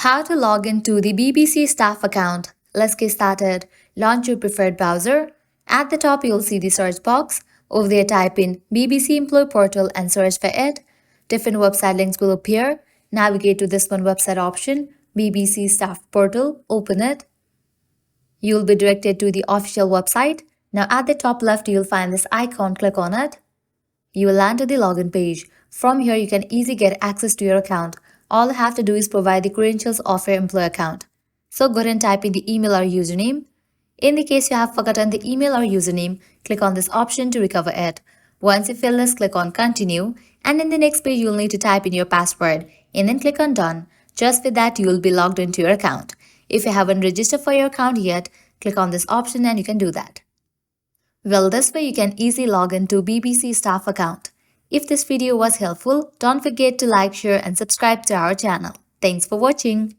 How to log into the BBC staff account. Let's get started. Launch your preferred browser. At the top, you'll see the search box. Over there, type in BBC Employee Portal and search for it. Different website links will appear. Navigate to this one website option, BBC Staff Portal. Open it. You'll be directed to the official website. Now at the top left, you'll find this icon. Click on it. You will land to the login page. From here, you can easily get access to your account. All you have to do is provide the credentials of your employee account. So go ahead and type in the email or username. In the case you have forgotten the email or username, click on this option to recover it. Once you fill this, click on continue, and in the next page you'll need to type in your password and then click on done. Just with that, you will be logged into your account. If you haven't registered for your account yet, click on this option and you can do that. Well, this way you can easily log into BBC staff account. If this video was helpful, don't forget to like, share and subscribe to our channel. Thanks for watching.